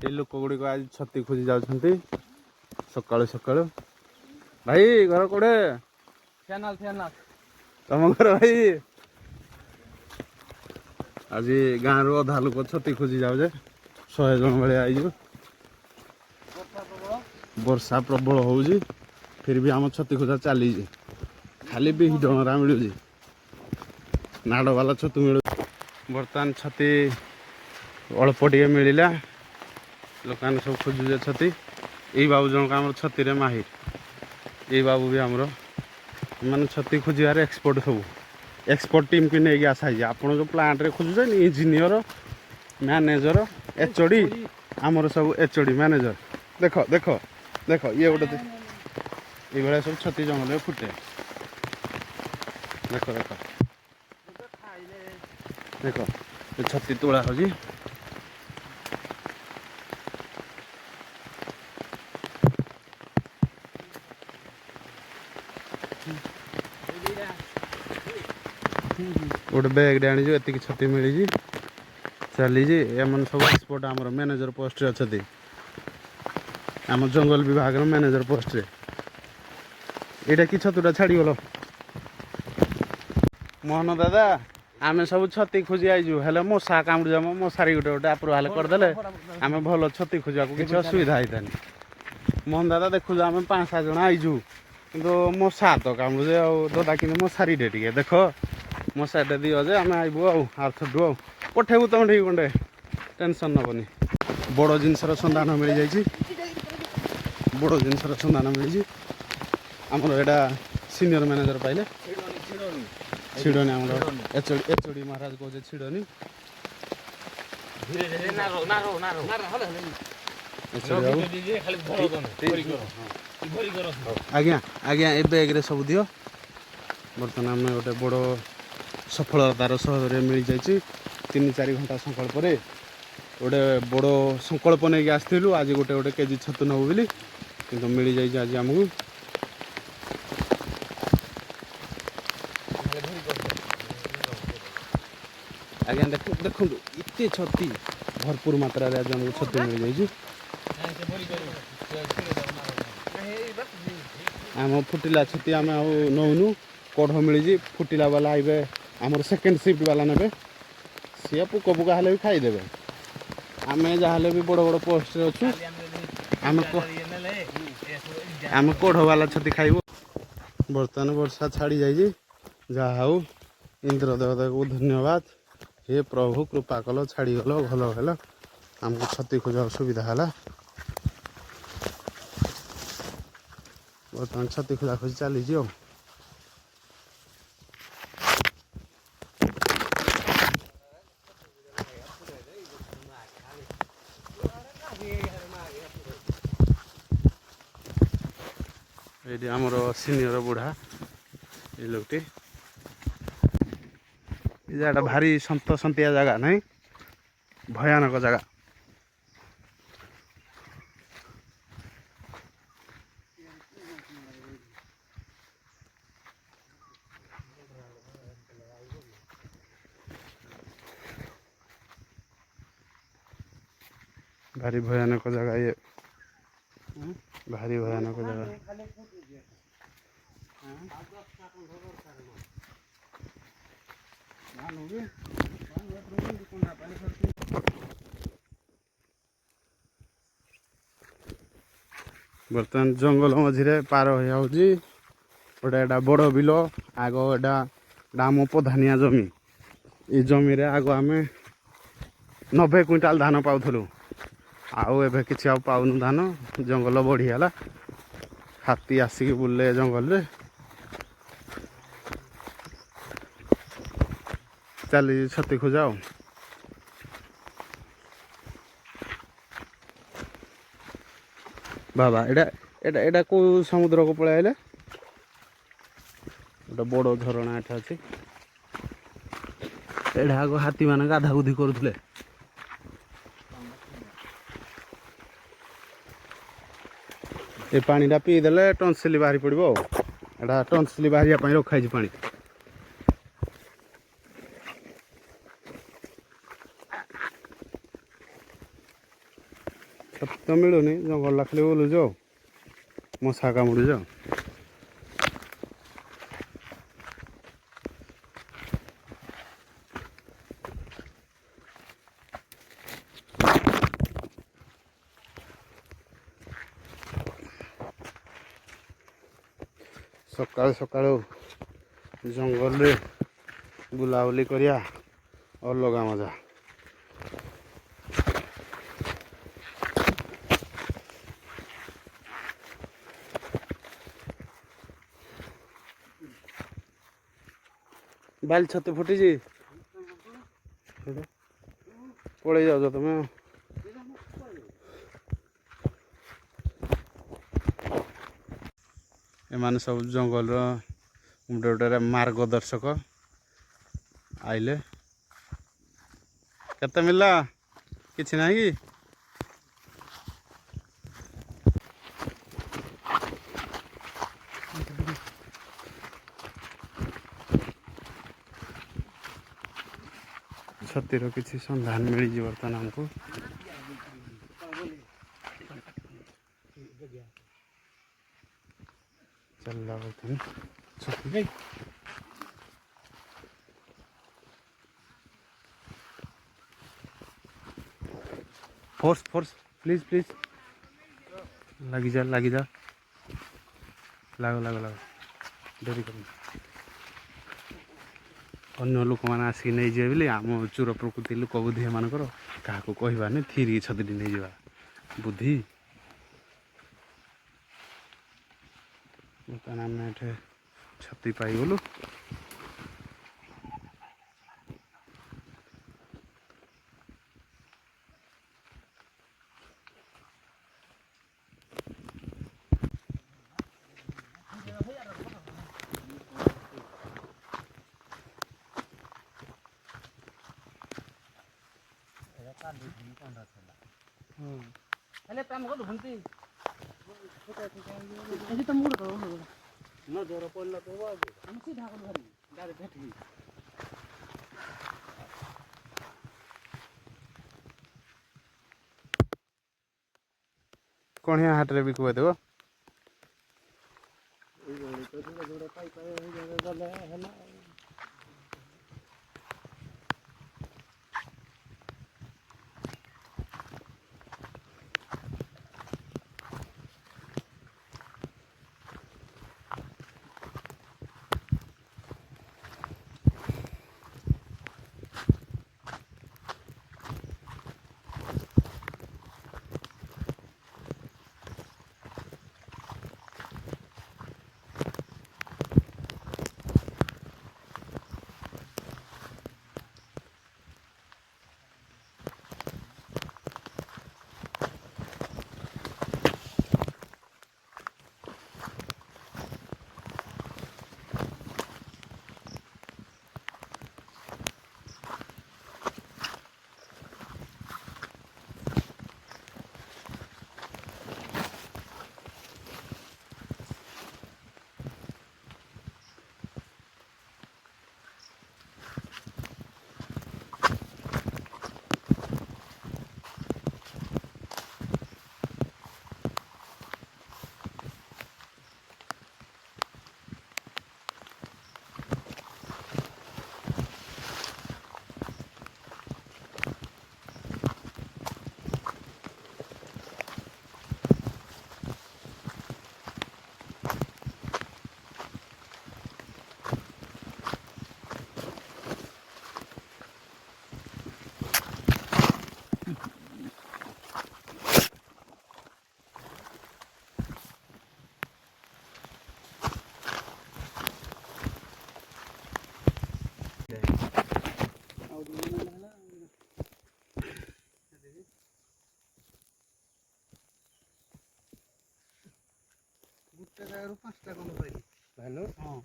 ये लोक गुड़िक आज छती खोजी जाऊँगी सकालु सकालु। भाई घर कोड़े तुम घर भाई आज गाँव रु अधा लोक छती खोजी जाऊे 100 जन भाई आई वर्षा प्रबल हो फिर भी आम छती खोजा चली खाली भी डरा मिलूँ नाड़ वाला छतु मिलू बर्तमान छती अल्प टे मिलला लोक सब खोजुचे छती यही बाबू जनक आम छती रे माहिर यही बाबू भी आमर माने छती खोजार एक्सपर्ट सब एक्सपर्ट टीम की नहीं आसाई आप जो प्लांट रे खोजुचे इंजीनियर मैनेजर एचओडी आमर सब एचओडी मैनेजर देख देख देख ये गोटे ये सब छती जंगल फुटे देख देख देख छती तोड़ा हो गोटे बैग आनी एति छती मिली चली एम सब एक्सपर्ट आम मैनेजर पोस्ट अच्छे आम जंगल विभाग मैनेजर पोस्ट रे यहाँ कि छतुटा छाड़गल मोहन दादा आम सब छती खोजी आईजु हेले मशा कामुड़ जाम मशारी गोटे गोटे अप्रुवाल करदे आम भल छती खोजा किसी असुविधा होता मोहन दादा देखु आम 5-7 जन आईजु किंतु मशा तो कामुड़े दादा कि मशारी टे देख मशाटे दियो जे आम आईबू आर्थु आ पठेबू तुम ठीक कंडे टेंशन नबनी बड़ जिनसर संधान मिल जाइए बड़ जिनसर संधान मिली आमर यहाँ सीनियर मैनेजर पाइले छिड़नी आम एचओडी महाराज कहे छिड़नी आज्ञा आज्ञा ए बैग सब दियो बर्तमान आम गोटे बड़ सफलतार सह मिल जाइए 3-4 घंटा संकल्प गोटे बड़ संकल्प नहीं आसलु आज गोटे गोटे केजी छतु नबू बोली किंतु मिल जाइए आज आमको आज्ञा देखु इतने छती भरपूर मात्रा आज आमको छतु मिल जाइए आम फुटिला छती आम नौनु कढ़ मिली फुटिला वाला आइबे आमर सेकेंड शिफ्ट वाला ने सी पुक पुका हेल्ले भी खाईदे आम जहाँ भी बड़ बड़ पोस्ट अच्छु आम कढ़ वाला छती खाइबू बर्तमान वर्षा छाड़ी जाइए जहा हूँ इंद्र देवता को धन्यवाद हे प्रभु कृपा कल छाड़ी गल भल है आमको छती खोजा असुविधा है बर्तमान छती खोजा खोजी चली ये आमर सीनियर बुढ़ा ये लोकटी जगह भारी सत सतिया जगह नहीं भयानक जगह भारी भयानक जगह ये भारी भयानक जगह बर्तमान जंगल मझे पार हो गोटे बड़ बिल आग एम प्रधानिया जमी ये जमी रे आग आम 90 क्विंटाल धान पाऊलु आउ एबे किछि आ पाउनु धान जंगल बढ़ीगला हाथी आसिक बुले जंगल रे चली छती खोजा बाबा एटा एटा को समुद्र को पळाइले गोटे बड़ झरणा एटा अछि एटा आगो हाथी माने गाधा गुधी करुथले ये पानीटा पीदेले टनसिल बाहरी पड़ो एटा टनसिल बाहर रखाई पानी ଛତୁ ତ ମିଳୁନି ଜଙ୍ଗଲ ଖାଲି ବୁଲୁଛ ଆଉ ମଶା କାମୁଡୁଛ। ସକାଳୁ ସକାଳୁ ଜଙ୍ଗଲରେ ବୁଲାବୁଲି କରିବା ଅଲଗା ମଜା। ବାଲି ଛତୁ ଫୁଟିଛି ପଳେଇ ଯାଉଛ ତମେ। ଏମାନେ ସବୁ ଜଙ୍ଗଲର ଗୋଟେ ଗୋଟେ ମାର୍ଗଦର୍ଶକ। ଆଇଲେ କେତେ ମିଳିଲା କିଛି ନାହିଁ କି? ଛତିର କିଛି ସନ୍ଧାନ ମିଳିଛି ବର୍ତ୍ତମାନ ଆମକୁ। ଚାଲିଲା ବର୍ତ୍ତମାନ ଛତି फोर्स फोर्स प्लीज प्लीज लगी जा लागो लागो लागो डेरी कर अन्य लोक मैंने आसिक नहीं जाए बोले आम चूर प्रकृति लोक बुद्धि एमकर क्या कहबानी थीरी छतटी नहीं जा बुद्धि। बर्तमान आम ये छती पाईगलु। हेले तम को घंटी अजी तम मुड़ करो न जोर पड़ला तो आगे हम सीधा को धरी डायरेक्ट बैठ कौन है हाट रे बिकवा देबो ए जोड़े तो जोड़े पाई पाई गले हला। गुट्टे जागर 5टा कौन पाइली हेलो हाँ